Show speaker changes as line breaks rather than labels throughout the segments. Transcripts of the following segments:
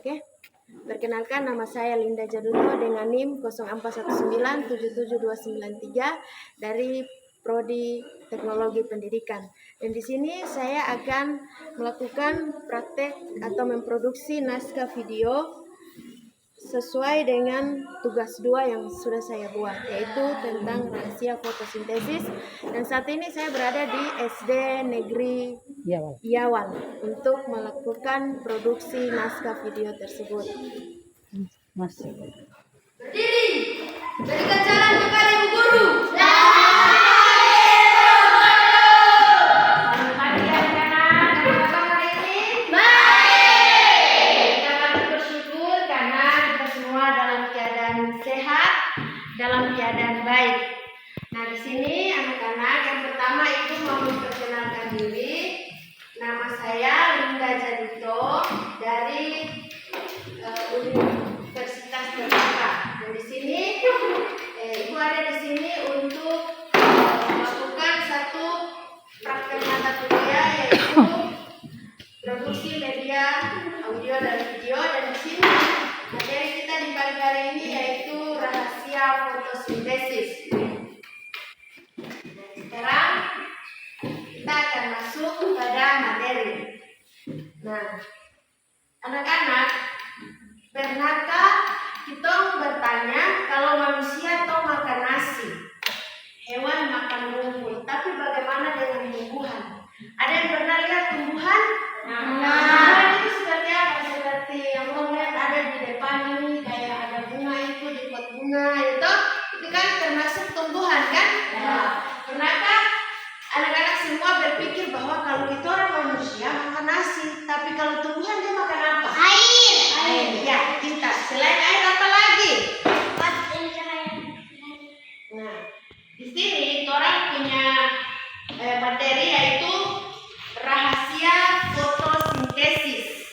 Oke. Perkenalkan, nama saya Linda Jaduto dengan NIM 0419772293 dari Prodi Teknologi Pendidikan. Dan di sini saya akan melakukan praktek atau memproduksi naskah video sesuai dengan tugas 2 yang sudah saya buat, yaitu tentang rahasia fotosintesis. Dan saat ini saya berada di SD Negeri Yawal untuk melakukan produksi naskah video tersebut.
Berdiri, berikan jalan kepada ibu guru.
Dalam keadaan baik. Nah, di sini anak-anak, yang pertama itu mau memperkenalkan diri. Nama saya Linda Jaduto dari Universitas Terbuka. Dan di sini ibu ada di sini untuk melakukan satu praktek mata kuliah, yaitu produksi media audio dan video. Dan di sini materi kita di pagi hari ini yaitu rahasia fotosintesis. Sekarang kita akan masuk kepada materi. Nah, anak-anak, pernahkah kita bertanya kalau manusia toh makan nasi, hewan makan rumput, tapi bagaimana dengan tumbuhan? Ada yang pernah lihat tumbuhan? Tumbuhan itu seperti apa? Seperti yang kamu lihat ada di depan ini, kayak ada bunga itu di pot bunga itu kan termasuk tumbuhan kan? Pernahkah anak-anak semua berpikir bahwa kalau kita orang manusia makan nasi, tapi kalau tumbuhan dia makan apa? Air. Ya, kita. Selain air apa lagi? Nah, di sini orang punya materi yaitu rahasia fotosintesis.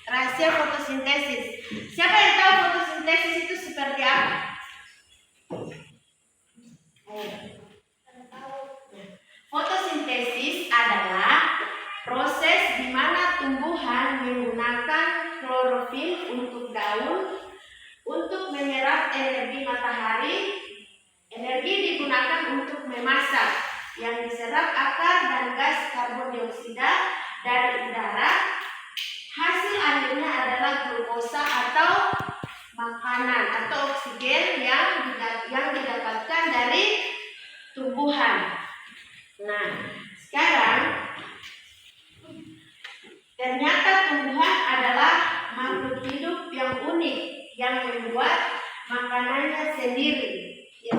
Rahasia fotosintesis. Siapa yang tahu fotosintesis itu seperti apa? Fotosintesis adalah proses di mana tumbuhan menggunakan klorofil untuk daun untuk menyerap energi matahari. Energi digunakan untuk memasak, yang diserap akar dan gas karbon dioksida dari udara. Hasil akhirnya adalah glukosa atau makanan atau oksigen yang didapatkan dari tumbuhan. Nah, sekarang ternyata tumbuhan adalah makhluk hidup yang unik yang membuat makanannya sendiri. Ya,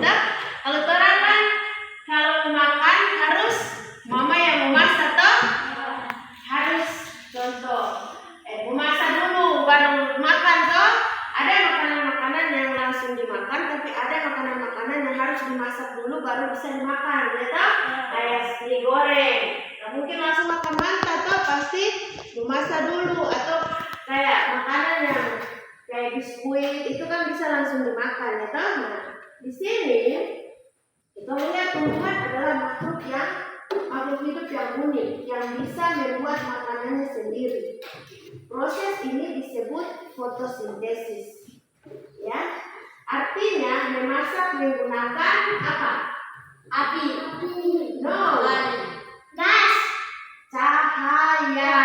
kalau orang kan kalau makan harus mama yang memasak toh? Harus contoh memasak dulu baru makan toh. Ada makanan-makanan yang langsung dimakan, tapi ada makanan-makanan yang harus dimasak dulu baru bisa dimakan, ya toh? Kayak mie goreng, nah, mungkin langsung makan mentah toh, pasti dimasak dulu. Atau kayak makanan yang kayak biskuit itu kan bisa langsung dimakan, ya toh? Nah, di sini kita melihat tumbuhan adalah makhluk hidup yang unik yang bisa membuat makanannya sendiri. Proses ini disebut fotosintesis. Ya, artinya memasak menggunakan apa? Api. No. Gas. Cahaya.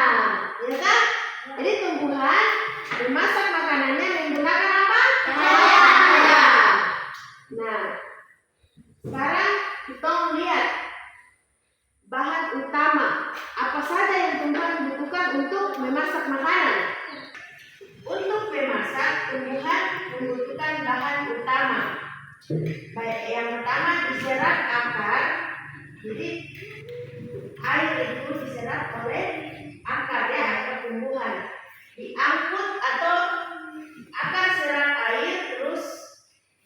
Ya kan? Jadi tumbuhan memasak makanannya menggunakan apa? Cahaya. Nah, sekarang kita lihat bahan utama apa saja yang tumbuhan butuhkan untuk memasak makanan. Untuk memasak, tumbuhan membutuhkan bahan utama. Baik, yang pertama diserap akar. Jadi air itu diserap oleh akar, ya, akar tumbuhan. Diangkut atau akar serap air terus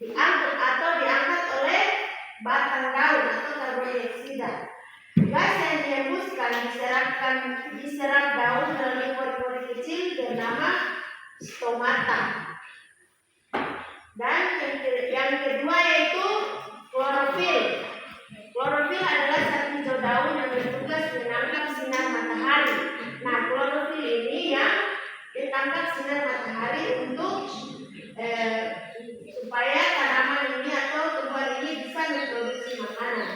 diangkut atau diangkat oleh batang daun atau karbon dioksida. Gas yang dihembuskan diserap daun melalui pori-pori kecil bernama stomata. Dan yang kedua yaitu klorofil. Klorofil adalah zat hijau daun yang bertugas menangkap sinar matahari. Nah, klorofil ini yang ditangkap sinar matahari untuk supaya tanaman ini atau tumbuhan ini bisa memproduksi makanan.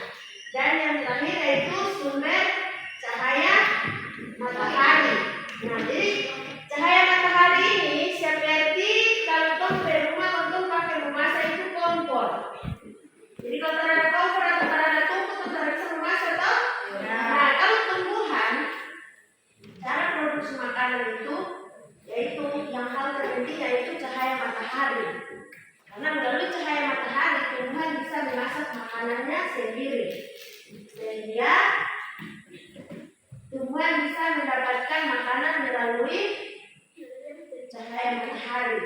Dan yang terakhir yaitu sumber cahaya matahari. Nah, jadi cahaya matahari ini seperti kalau tong berumah untuk pakai memasak itu kompor. Jadi kalau ada kompor atau ada tungku atau ada bisa memasak toh? Nah, kalau tumbuhan cara produksi makanan itu yaitu yang hal terpenting yaitu cahaya matahari. Karena melalui cahaya matahari tumbuhan bisa memasak makanannya sendiri. Sehingga tumbuhan bisa mendapatkan makanan melalui cahaya matahari.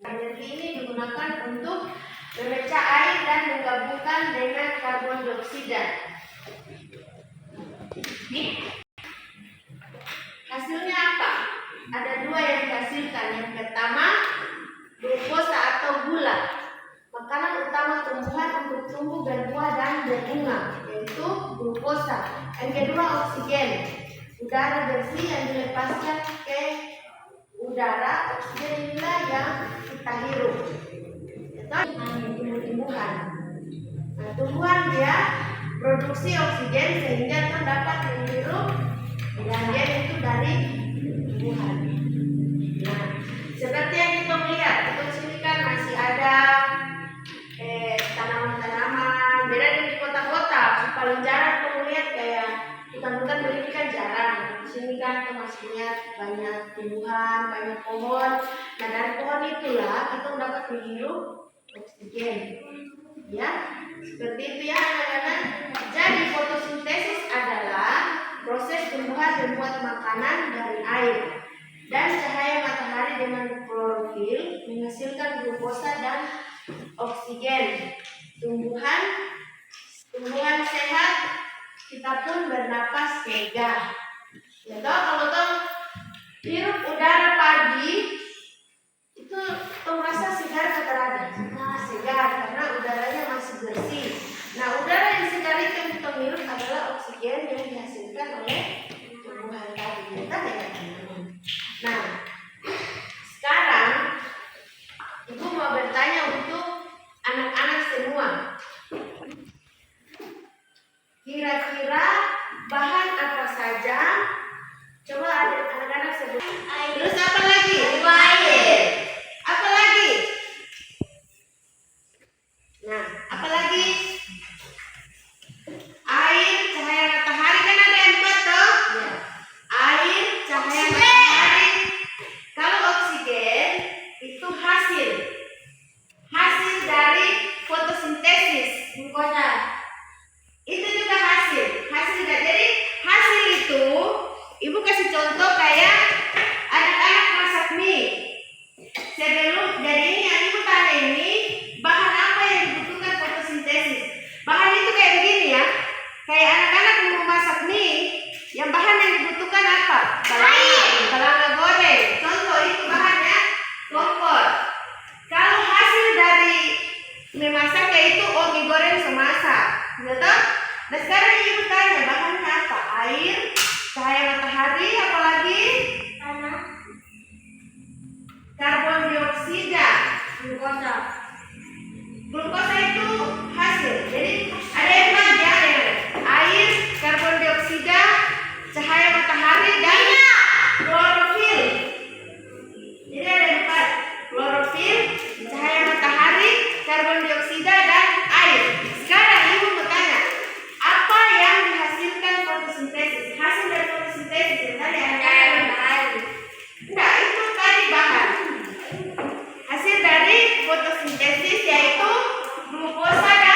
Energi ini digunakan untuk memecah air dan menggabungkan dengan karbon dioksida. Hasilnya apa? Ada dua yang dihasilkan. Yang pertama, glukosa atau gula, makanan utama tumbuhan untuk tumbuh berbuah dan berbunga, yaitu glukosa. Yang kedua, oksigen, udara bersih yang dilepaskan ke udara. Oksigen inilah yang kita hirup. Itu tumbuhan. Nah, tumbuhan dia produksi oksigen sehingga kita dapat menghirup oksigen itu dari tumbuhan. Nah, seperti yang kita lihat, itu sini kan masih ada tanaman-tanaman. Beda di kota-kota, paling jarang kita lihat kayak hutan-hutan begini kan jarang. Di sini kan kita masih lihat banyak tumbuhan, banyak pohon. Nah, dari pohon itulah kita dapat menghirup oksigen. Ya, seperti itu ya anak-anak. Jadi fotosintesis adalah proses tumbuhan membuat makanan dari air. Dan cahaya matahari dengan klorofil menghasilkan glukosa dan oksigen. Tumbuhan sehat, kita pun bernapas lega. Ya toh, kalau toh hirup udara pagi itu toh merasa segar atau ada? Segar karena udaranya masih bersih. Nah, udara yang segar itu yang kita hirup adalah oksigen yang dihasilkan oleh tumbuhan tadi. Ya, teman-teman. Nah, sekarang Ibu mau bertanya untuk anak-anak semua. Kira-kira bahan apa saja? Coba ada anak-anak sebut. Terus apa lagi? Air. Apa lagi? Nah, apa lagi? Air, cahaya matahari kan ada empat toh? Ya. Air, cahaya matahari. Kalau oksigen itu hasil dari fotosintesis glukosa. Itu juga hasil juga. Jadi hasil itu Ibu kasih contoh kayak anak-anak masak mie. Sebelum dari ini yang Ibu tanya ini bahan apa yang dibutuhkan fotosintesis. Bahan itu kayak begini ya. Kayak anak-anak mau masak mie, yang bahan yang dibutuhkan apa? Balanga goreng. Contoh itu bahannya kompor. Kalau hasil dari memasaknya itu mie goreng semasak, gitu? Nah, sekarang Ibu tanya bahannya apa? Air, cahaya matahari, apalagi? Tanah. Karbon dioksida, glukosa. Glukosa itu hasil. Jadi ada empat ya, air, karbon dioksida, cahaya matahari, dan klorofil. Jadi ada empat: klorofil, cahaya matahari, karbon dioksida, dan air. Sekarang Ibu mau tanya, apa yang dihasilkan fotosintesis? Hasil dari fotosintesis tadi ada air. Enggak, itu tadi bahan. Hasil dari fotosintesis yaitu glukosa dan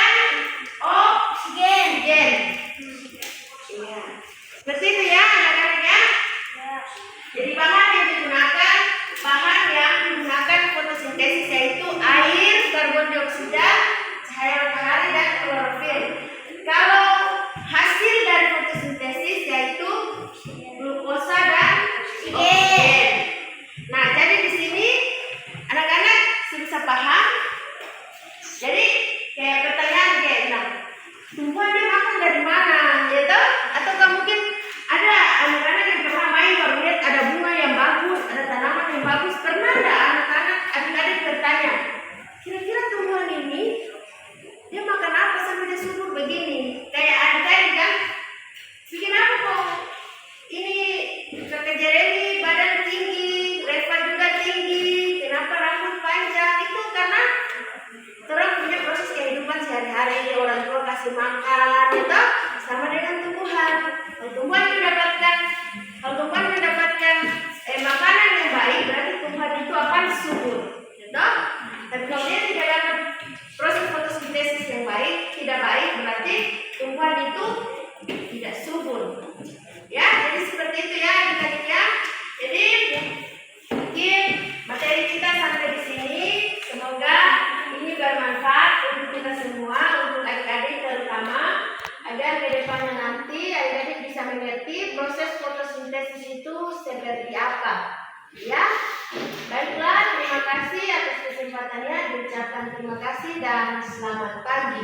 makan itu sama dengan tumbuhan. Kalau tumbuhan mendapatkan makanan yang baik, berarti tumbuhan itu akan subur, gitu. Tapi kalau dia tidak dapat proses fotosintesis yang baik, tidak baik, berarti tumbuhan itu tidak subur. Ya, jadi seperti itu ya adik-adik ya. Jadi mungkin materi kita sampai di sini. Semoga ini bermanfaat untuk kita semua, untuk adik-adik terutama, agar ke depannya nanti adik-adik bisa mengerti proses fotosintesis itu seperti apa. Ya, baiklah, terima kasih atas kesempatannya. Diucapkan terima kasih dan selamat pagi.